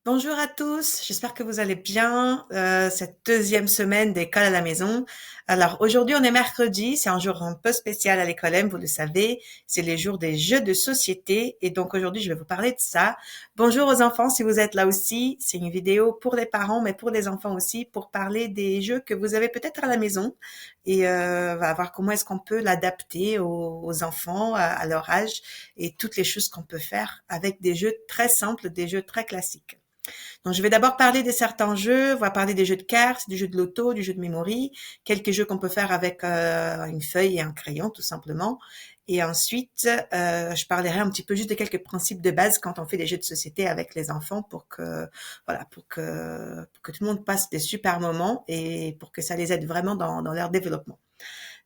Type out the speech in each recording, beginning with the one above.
Bonjour à tous, j'espère que vous allez bien, cette deuxième semaine d'école à la maison. Alors aujourd'hui on est mercredi, c'est un jour un peu spécial à l'école M, vous le savez, c'est les jours des jeux de société et donc aujourd'hui je vais vous parler de ça. Bonjour aux enfants si vous êtes là aussi, c'est une vidéo pour les parents mais pour les enfants aussi pour parler des jeux que vous avez peut-être à la maison et on va voir comment est-ce qu'on peut l'adapter aux enfants à leur âge et toutes les choses qu'on peut faire avec des jeux très simples, des jeux très classiques. Donc, je vais d'abord parler de certains jeux. On va parler des jeux de cartes, du jeu de loto, du jeu de memory, quelques jeux qu'on peut faire avec une feuille et un crayon, tout simplement. Et ensuite, je parlerai un petit peu juste de quelques principes de base quand on fait des jeux de société avec les enfants voilà, pour que tout le monde passe des super moments et pour que ça les aide vraiment dans leur développement.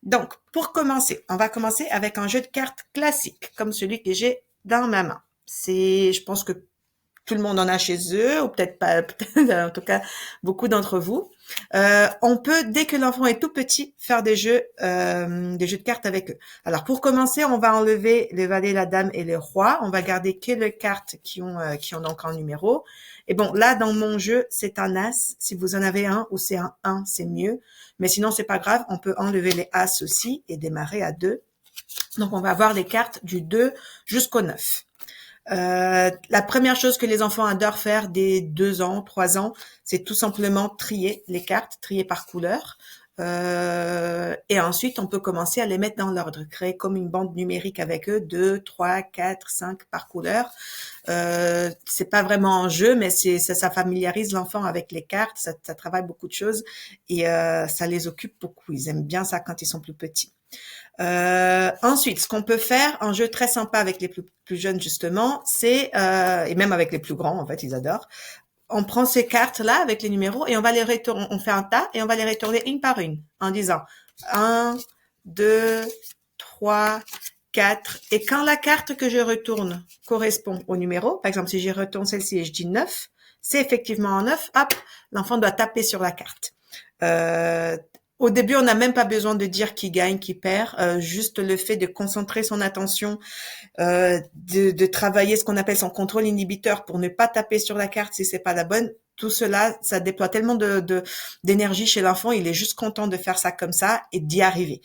Donc, pour commencer, on va commencer avec un jeu de cartes classique, comme celui que j'ai dans ma main. Je pense que tout le monde en a chez eux, ou peut-être pas, peut-être, en tout cas beaucoup d'entre vous. On peut, dès que l'enfant est tout petit, faire des jeux de cartes avec eux. Alors pour commencer, on va enlever les valets, la dame et le roi. On va garder que les cartes qui ont donc un numéro. Et bon, là dans mon jeu, c'est un as. Si vous en avez un ou c'est un 1, c'est mieux. Mais sinon, c'est pas grave. On peut enlever les as aussi et démarrer à 2. Donc on va avoir les cartes du 2 jusqu'au 9. La première chose que les enfants adorent faire dès 2 ans, 3 ans, c'est tout simplement trier les cartes, trier par couleur. Et ensuite, on peut commencer à les mettre dans l'ordre, créer comme une bande numérique avec eux, 2, 3, 4, 5 par couleur. C'est pas vraiment un jeu, mais ça familiarise l'enfant avec les cartes, ça travaille beaucoup de choses et ça les occupe beaucoup. Ils aiment bien ça quand ils sont plus petits. Ensuite, ce qu'on peut faire, un jeu très sympa avec les plus jeunes justement, c'est et même avec les plus grands en fait, ils adorent. On prend ces cartes là avec les numéros et on va les retourner. On fait un tas et on va les retourner une par une en disant 1, 2, 3, 4. Et quand la carte que je retourne correspond au numéro, par exemple si je retourne celle-ci et je dis 9, c'est effectivement un 9. Hop, l'enfant doit taper sur la carte. Euh, Au début, on n'a même pas besoin de dire qui gagne, qui perd. Juste le fait de concentrer son attention, de travailler ce qu'on appelle son contrôle inhibiteur pour ne pas taper sur la carte si c'est pas la bonne. Tout cela, ça déploie tellement d'énergie chez l'enfant. Il est juste content de faire ça comme ça et d'y arriver.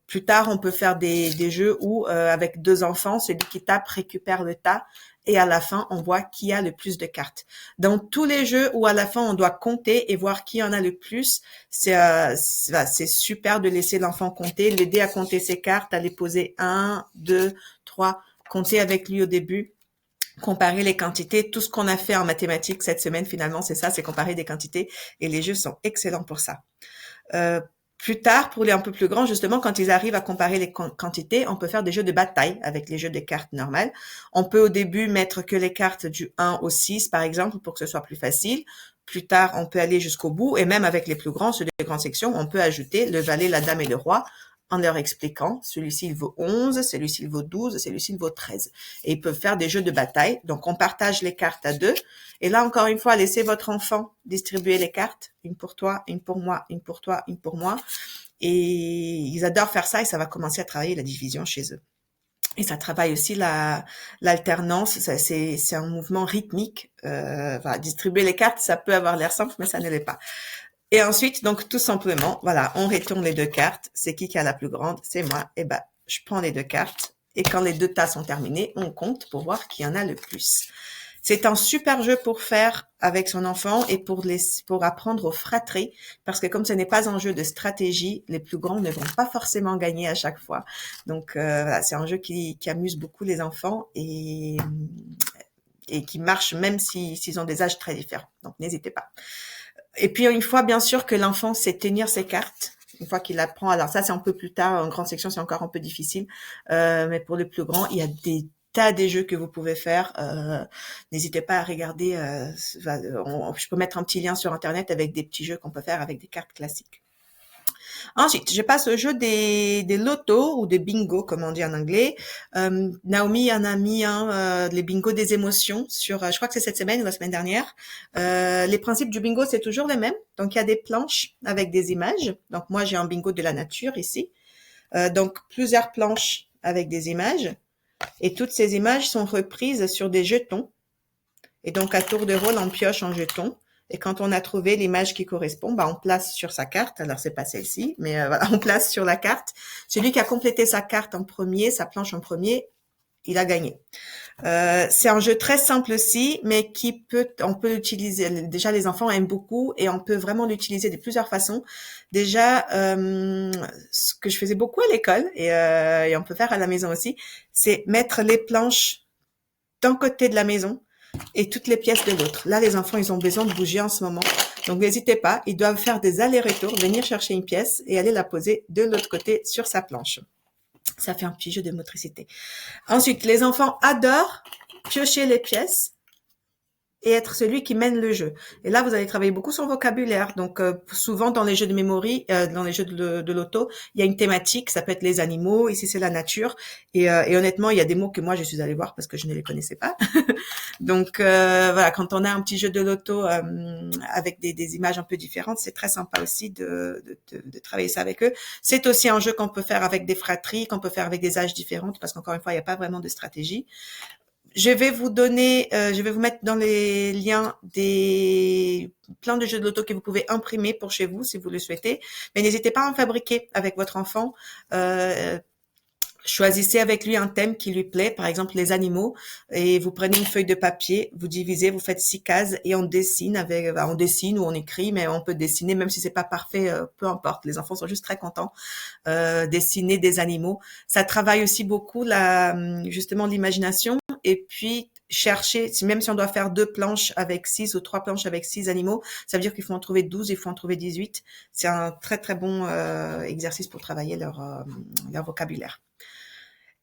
Plus tard, on peut faire des jeux où, avec 2 enfants, celui qui tape récupère le tas et à la fin, on voit qui a le plus de cartes. Dans tous les jeux où à la fin, on doit compter et voir qui en a le plus, c'est super de laisser l'enfant compter, l'aider à compter ses cartes, à les poser 1, 2, 3, compter avec lui au début, comparer les quantités. Tout ce qu'on a fait en mathématiques cette semaine, finalement, c'est ça, c'est comparer des quantités et les jeux sont excellents pour ça. Euh, Plus tard, pour les un peu plus grands, justement, quand ils arrivent à comparer les quantités, on peut faire des jeux de bataille avec les jeux de cartes normales. On peut au début mettre que les cartes du 1 au 6, par exemple, pour que ce soit plus facile. Plus tard, on peut aller jusqu'au bout et même avec les plus grands, ceux des grandes sections, on peut ajouter le valet, la dame et le roi en leur expliquant celui-ci il vaut 11, celui-ci il vaut 12, celui-ci il vaut 13. Et ils peuvent faire des jeux de bataille. Donc on partage les cartes à 2. Et là encore une fois, laissez votre enfant distribuer les cartes, une pour toi, une pour moi, une pour toi, une pour moi. Et ils adorent faire ça et ça va commencer à travailler la division chez eux. Et ça travaille aussi l'alternance. C'est un mouvement rythmique. Voilà, distribuer les cartes, ça peut avoir l'air simple, mais ça ne l'est pas. Et ensuite, donc tout simplement, voilà, on retourne les 2 cartes. C'est qui a la plus grande? C'est moi. Et ben, je prends les 2 cartes. Et quand les 2 tas sont terminés, on compte pour voir qui en a le plus. C'est un super jeu pour faire avec son enfant et pour apprendre aux fratries, parce que comme ce n'est pas un jeu de stratégie, les plus grands ne vont pas forcément gagner à chaque fois. Donc voilà, c'est un jeu qui amuse beaucoup les enfants et qui marche même s'ils ont des âges très différents. Donc n'hésitez pas. Et puis une fois bien sûr que l'enfant sait tenir ses cartes, une fois qu'il apprend, alors ça c'est un peu plus tard, en grande section c'est encore un peu difficile, mais pour les plus grands, il y a des tas des jeux que vous pouvez faire. N'hésitez pas à regarder, je peux mettre un petit lien sur internet avec des petits jeux qu'on peut faire avec des cartes classiques. Ensuite, je passe au jeu des lotos ou des bingo, comme on dit en anglais. Naomi en a mis les bingos des émotions sur, je crois que c'est cette semaine ou la semaine dernière. Les principes du bingo, c'est toujours les mêmes. Donc, il y a des planches avec des images. Donc, moi, j'ai un bingo de la nature ici. Donc, plusieurs planches avec des images. Et toutes ces images sont reprises sur des jetons. Et donc, à tour de rôle, on pioche en jetons. Et quand on a trouvé l'image qui correspond, bah, on place sur sa carte. Alors, c'est pas celle-ci, mais voilà, on place sur la carte. Celui qui a complété sa carte en premier, sa planche en premier, il a gagné. C'est un jeu très simple aussi, mais on peut l'utiliser. Déjà, les enfants aiment beaucoup et on peut vraiment l'utiliser de plusieurs façons. Déjà, ce que je faisais beaucoup à l'école et on peut faire à la maison aussi, c'est mettre les planches d'un côté de la maison et toutes les pièces de l'autre. Là, les enfants, ils ont besoin de bouger en ce moment. Donc, n'hésitez pas, ils doivent faire des allers-retours, venir chercher une pièce et aller la poser de l'autre côté sur sa planche. Ça fait un petit jeu de motricité. Ensuite, les enfants adorent piocher les pièces et être celui qui mène le jeu. Et là, vous allez travailler beaucoup sur le vocabulaire. Donc, souvent dans les jeux de mémoire, dans les jeux de l'auto, il y a une thématique. Ça peut être les animaux. Ici, c'est la nature. Et honnêtement, il y a des mots que moi, je suis allée voir parce que je ne les connaissais pas. Donc, voilà, quand on a un petit jeu de l'auto avec des images un peu différentes, c'est très sympa aussi de travailler ça avec eux. C'est aussi un jeu qu'on peut faire avec des fratries, qu'on peut faire avec des âges différents, parce qu'encore une fois, il n'y a pas vraiment de stratégie. Je vais vous mettre dans les liens plein de jeux de loto que vous pouvez imprimer pour chez vous si vous le souhaitez. Mais n'hésitez pas à en fabriquer avec votre enfant. Choisissez avec lui un thème qui lui plaît, par exemple les animaux, et vous prenez une feuille de papier, vous divisez, vous faites 6 cases et on dessine ou on écrit, mais on peut dessiner même si c'est pas parfait, peu importe. Les enfants sont juste très contents. Dessiner des animaux, ça travaille aussi beaucoup justement l'imagination et puis chercher, même si on doit faire 2 planches avec 6 ou 3 planches avec 6 animaux, ça veut dire qu'il faut en trouver 12, il faut en trouver 18. C'est un très très bon exercice pour travailler leur vocabulaire.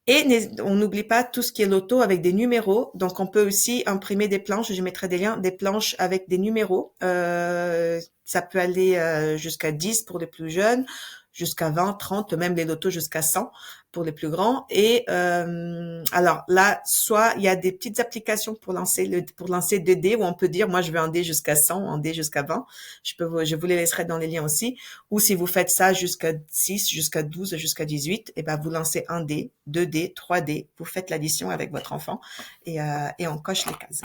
Et on n'oublie pas tout ce qui est loto avec des numéros. Donc, on peut aussi imprimer des planches. Je mettrai des liens, des planches avec des numéros. Ça peut aller jusqu'à 10 pour les plus jeunes, jusqu'à 20, 30, même les lotos jusqu'à 100 pour les plus grands. Et alors là, soit il y a des petites applications pour lancer des dés où on peut dire, moi je veux un dé jusqu'à 100, un dé jusqu'à 20. Je vous les laisserai dans les liens aussi. Ou si vous faites ça jusqu'à 6, jusqu'à 12, jusqu'à 18, et ben vous lancez un dé, 2 dés, 3 dés. Vous faites l'addition avec votre enfant et on coche les cases.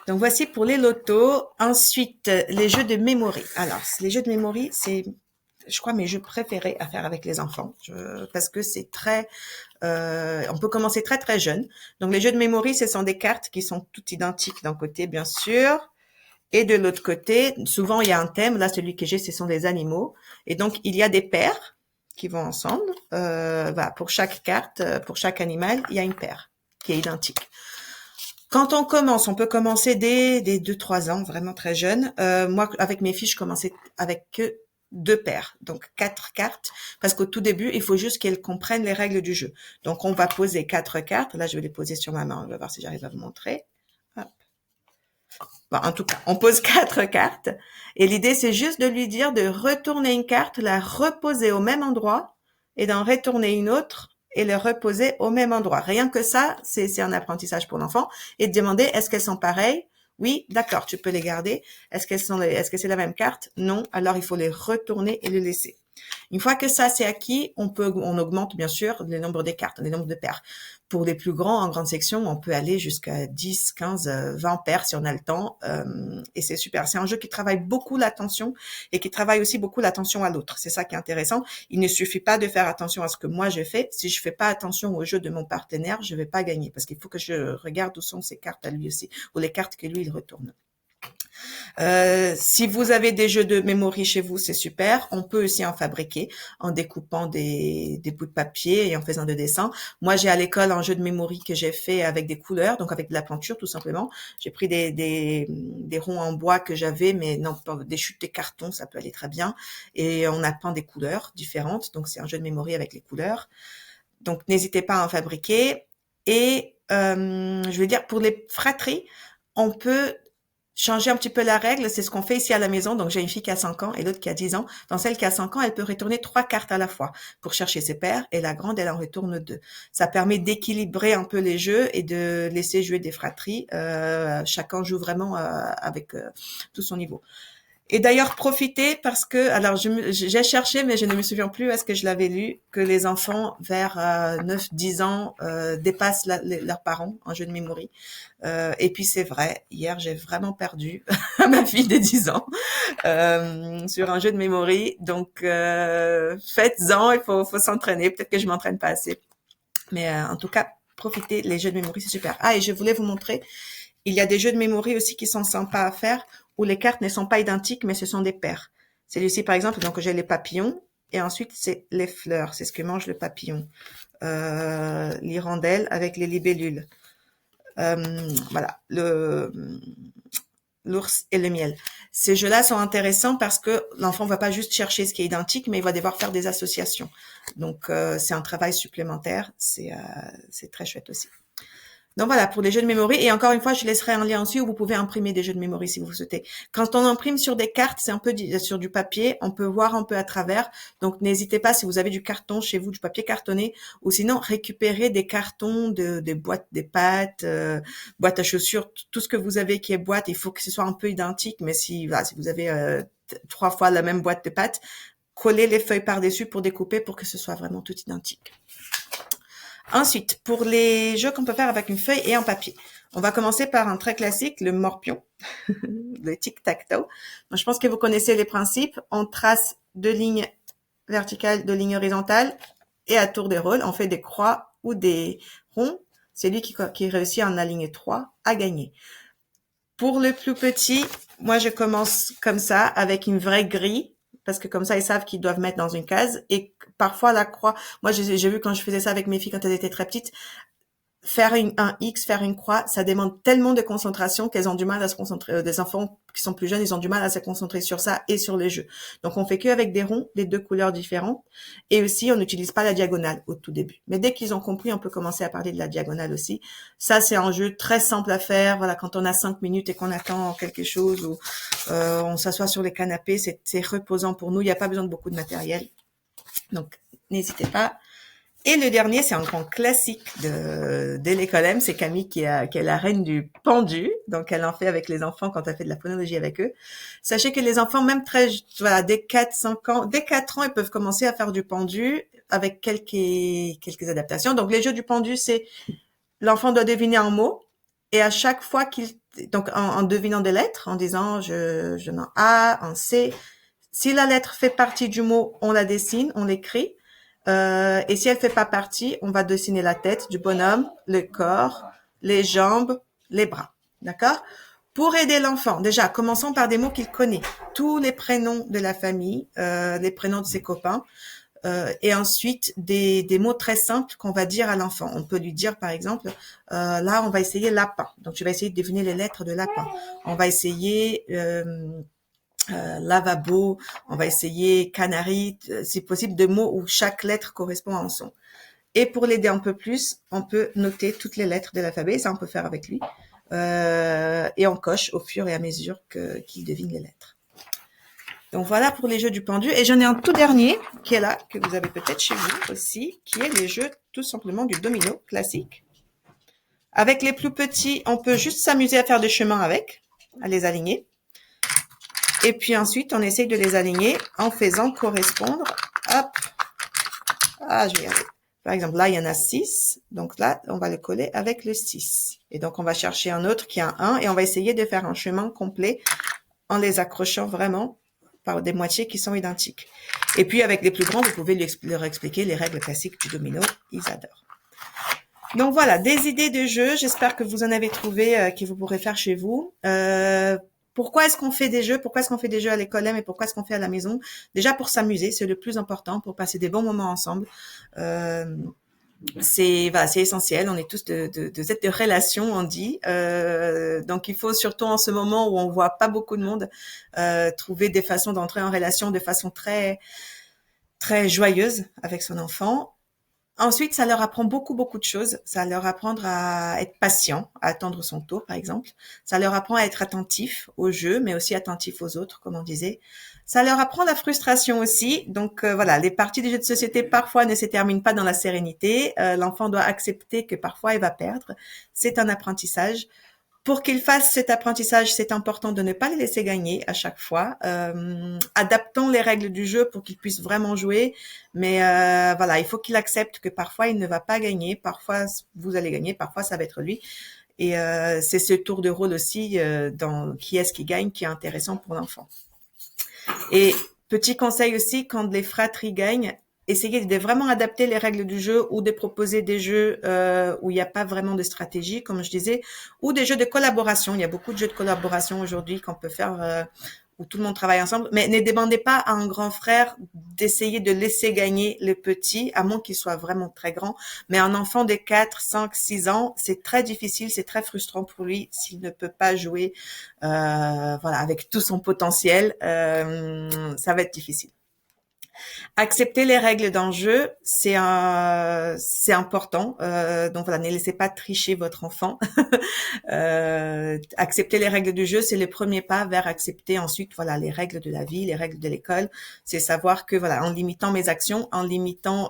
Donc voici pour les lotos. Ensuite, les jeux de mémoire. Alors, les jeux de mémoire, c'est, je crois, mes jeux préférés à faire avec les enfants, parce que c'est très, on peut commencer très très jeune. Donc les jeux de mémoire, ce sont des cartes qui sont toutes identiques d'un côté, bien sûr, et de l'autre côté, souvent il y a un thème. Là, celui que j'ai, ce sont des animaux, et donc il y a des paires qui vont ensemble. Voilà, pour chaque carte, pour chaque animal, il y a une paire qui est identique. Quand on commence, on peut commencer dès 2-3 ans, vraiment très jeune. Moi, avec mes filles, je commençais avec que 2 paires, donc 4 cartes, parce qu'au tout début, il faut juste qu'elles comprennent les règles du jeu. Donc, on va poser 4 cartes. Là, je vais les poser sur ma main. On va voir si j'arrive à vous montrer. Hop. Bon, en tout cas, on pose 4 cartes. Et l'idée, c'est juste de lui dire de retourner une carte, la reposer au même endroit et d'en retourner une autre et le reposer au même endroit. Rien que ça, c'est un apprentissage pour l'enfant. Et de demander, est-ce qu'elles sont pareilles? Oui, d'accord, tu peux les garder. Est-ce que c'est la même carte? Non. Alors, il faut les retourner et les laisser. Une fois que ça c'est acquis, on augmente bien sûr le nombre des cartes, le nombre de paires. Pour les plus grands, en grande section, on peut aller jusqu'à 10, 15, 20 paires si on a le temps. Et c'est super. C'est un jeu qui travaille beaucoup l'attention et qui travaille aussi beaucoup l'attention à l'autre. C'est ça qui est intéressant. Il ne suffit pas de faire attention à ce que moi je fais. Si je fais pas attention au jeu de mon partenaire, je vais pas gagner parce qu'il faut que je regarde où sont ses cartes à lui aussi ou les cartes que lui il retourne. Si vous avez des jeux de mémoire chez vous, c'est super. On peut aussi en fabriquer en découpant des bouts de papier et en faisant des dessins. Moi, j'ai à l'école un jeu de mémoire que j'ai fait avec des couleurs, donc avec de la peinture tout simplement. J'ai pris des ronds en bois que j'avais, mais non, des chutes de carton, ça peut aller très bien. Et on a peint des couleurs différentes, donc c'est un jeu de mémoire avec les couleurs. Donc, n'hésitez pas à en fabriquer. Et je veux dire, pour les fratries, on peut changer un petit peu la règle, c'est ce qu'on fait ici à la maison. Donc, j'ai une fille qui a 5 ans et l'autre qui a 10 ans. Dans celle qui a 5 ans, elle peut retourner 3 cartes à la fois pour chercher ses paires et la grande, elle en retourne 2. Ça permet d'équilibrer un peu les jeux et de laisser jouer des fratries. Chacun joue vraiment avec tout son niveau. Et d'ailleurs, profitez parce que, alors j'ai cherché, mais je ne me souviens plus, est-ce que je l'avais lu, que les enfants vers 9-10 ans dépassent leurs parents en jeu de mémoire. Et puis c'est vrai, hier j'ai vraiment perdu ma fille de 10 ans sur un jeu de mémoire. Donc faites-en, faut s'entraîner. Peut-être que je m'entraîne pas assez. Mais en tout cas, profitez, les jeux de mémoire, c'est super. Ah, et je voulais vous montrer, il y a des jeux de mémoire aussi qui sont sympas à faire, où les cartes ne sont pas identiques, mais ce sont des paires. Celui-ci, par exemple, donc j'ai les papillons, et ensuite c'est les fleurs, c'est ce que mange le papillon. L'hirondelle avec les libellules. Voilà, l'ours et le miel. Ces jeux-là sont intéressants parce que l'enfant va pas juste chercher ce qui est identique, mais il va devoir faire des associations. Donc c'est un travail supplémentaire, c'est très chouette aussi. Donc voilà, pour les jeux de mémoire. Et encore une fois, je laisserai un lien aussi où vous pouvez imprimer des jeux de mémoire si vous souhaitez. Quand on imprime sur des cartes, c'est un peu sur du papier, on peut voir un peu à travers. Donc n'hésitez pas si vous avez du carton chez vous, du papier cartonné, ou sinon récupérez des cartons des boîtes, des pâtes, boîtes à chaussures, tout ce que vous avez qui est boîte. Il faut que ce soit un peu identique, mais si vous avez 3 fois la même boîte de pâtes, collez les feuilles par-dessus pour découper pour que ce soit vraiment tout identique. Ensuite, pour les jeux qu'on peut faire avec une feuille et un papier, on va commencer par un très classique, le morpion, le tic-tac-toe. Donc, je pense que vous connaissez les principes. On trace 2 lignes verticales, 2 lignes horizontales, et à tour de rôle, on fait des croix ou des ronds. C'est lui qui réussit à en aligner 3 à gagner. Pour le plus petit, moi, je commence comme ça, avec une vraie grille, parce que comme ça, ils savent qu'ils doivent mettre dans une case. Et parfois, la croix, moi, j'ai vu quand je faisais ça avec mes filles quand elles étaient très petites, faire un X, faire une croix, ça demande tellement de concentration qu'elles ont du mal à se concentrer. Des enfants qui sont plus jeunes, ils ont du mal à se concentrer sur ça et sur les jeux. Donc, on fait que avec des ronds, les 2 couleurs différentes. Et aussi, on n'utilise pas la diagonale au tout début. Mais dès qu'ils ont compris, on peut commencer à parler de la diagonale aussi. Ça, c'est un jeu très simple à faire. Voilà, quand on a 5 minutes et qu'on attend quelque chose ou on s'assoit sur les canapés, c'est reposant pour nous. Il n'y a pas besoin de beaucoup de matériel. Donc, n'hésitez pas. Et le dernier, c'est un grand classique de l'école M, c'est Camille qui est la reine du pendu. Donc, elle en fait avec les enfants quand elle fait de la phonologie avec eux. Sachez que les enfants, même dès 4-5 ans, dès 4 ans, ils peuvent commencer à faire du pendu avec quelques adaptations. Donc, les jeux du pendu, c'est l'enfant doit deviner un mot et à chaque fois donc, en devinant des lettres, en disant je n'en A, un C. Si la lettre fait partie du mot, on la dessine, on l'écrit. Et si elle fait pas partie, on va dessiner la tête du bonhomme, le corps, les jambes, les bras. D'accord? Pour aider l'enfant, déjà, commençons par des mots qu'il connaît. Tous les prénoms de la famille, les prénoms de ses copains, et ensuite des mots très simples qu'on va dire à l'enfant. On peut lui dire, par exemple, là, on va essayer lapin. Donc, je vais essayer de deviner les lettres de lapin. On va essayer lavabo, on va essayer canari, si possible, de mots où chaque lettre correspond à un son. Et pour l'aider un peu plus, on peut noter toutes les lettres de l'alphabet, ça on peut faire avec lui, et on coche au fur et à mesure qu'il devine les lettres. Donc voilà pour les jeux du pendu. Et j'en ai un tout dernier qui est là, que vous avez peut-être chez vous aussi, qui est les jeux tout simplement du domino classique. Avec les plus petits, on peut juste s'amuser à faire des chemins avec, à les aligner. Et puis ensuite, on essaye de les aligner en faisant correspondre, hop, je vais y arriver. Par exemple, là, il y en a 6. Donc là, on va le coller avec le 6. Et donc, on va chercher un autre qui a un 1 et on va essayer de faire un chemin complet en les accrochant vraiment par des moitiés qui sont identiques. Et puis, avec les plus grands, vous pouvez leur expliquer les règles classiques du domino. Ils adorent. Donc voilà, des idées de jeux. J'espère que vous en avez trouvé que vous pourrez faire chez vous. Pourquoi est-ce qu'on fait des jeux? Pourquoi est-ce qu'on fait des jeux à l'école M et pourquoi est-ce qu'on fait à la maison? Déjà pour s'amuser, c'est le plus important, pour passer des bons moments ensemble. C'est essentiel. On est tous de relation, on dit. Donc il faut surtout en ce moment où on voit pas beaucoup de monde, trouver des façons d'entrer en relation de façon très très joyeuse avec son enfant. Ensuite, ça leur apprend beaucoup, beaucoup de choses. Ça leur apprend à être patient, à attendre son tour, par exemple. Ça leur apprend à être attentif au jeu, mais aussi attentif aux autres, comme on disait. Ça leur apprend la frustration aussi. Donc, voilà, les parties des jeux de société, parfois, ne se terminent pas dans la sérénité. L'enfant doit accepter que parfois, il va perdre. C'est un apprentissage. Pour qu'ils fassent cet apprentissage, c'est important de ne pas les laisser gagner à chaque fois. Adaptons les règles du jeu pour qu'ils puissent vraiment jouer. Mais voilà, il faut qu'il accepte que parfois il ne va pas gagner, parfois vous allez gagner, parfois ça va être lui. Et c'est ce tour de rôle aussi dans qui est-ce qui gagne qui est intéressant pour l'enfant. Et petit conseil aussi, quand les fratries gagnent, essayez de vraiment adapter les règles du jeu ou de proposer des jeux où il n'y a pas vraiment de stratégie, comme je disais, ou des jeux de collaboration. Il y a beaucoup de jeux de collaboration aujourd'hui qu'on peut faire où tout le monde travaille ensemble. Mais ne demandez pas à un grand frère d'essayer de laisser gagner le petit, à moins qu'il soit vraiment très grand. Mais un enfant de 4, 5, 6 ans, c'est très difficile, c'est très frustrant pour lui s'il ne peut pas jouer voilà, avec tout son potentiel. Ça va être difficile. Accepter les règles d'un jeu, c'est important. Donc voilà, ne laissez pas tricher votre enfant. Accepter les règles du jeu, c'est le premier pas vers accepter ensuite voilà les règles de la vie, les règles de l'école. C'est savoir que voilà, en limitant mes actions, en limitant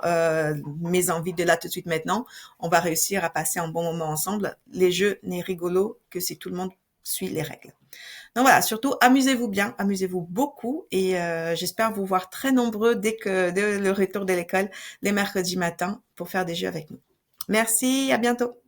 mes envies de là tout de suite maintenant, on va réussir à passer un bon moment ensemble. Les jeux n'est rigolo que si tout le monde suit les règles. Donc voilà, surtout amusez-vous bien, amusez-vous beaucoup et j'espère vous voir très nombreux dès le retour de l'école les mercredis matins pour faire des jeux avec nous. Merci, à bientôt.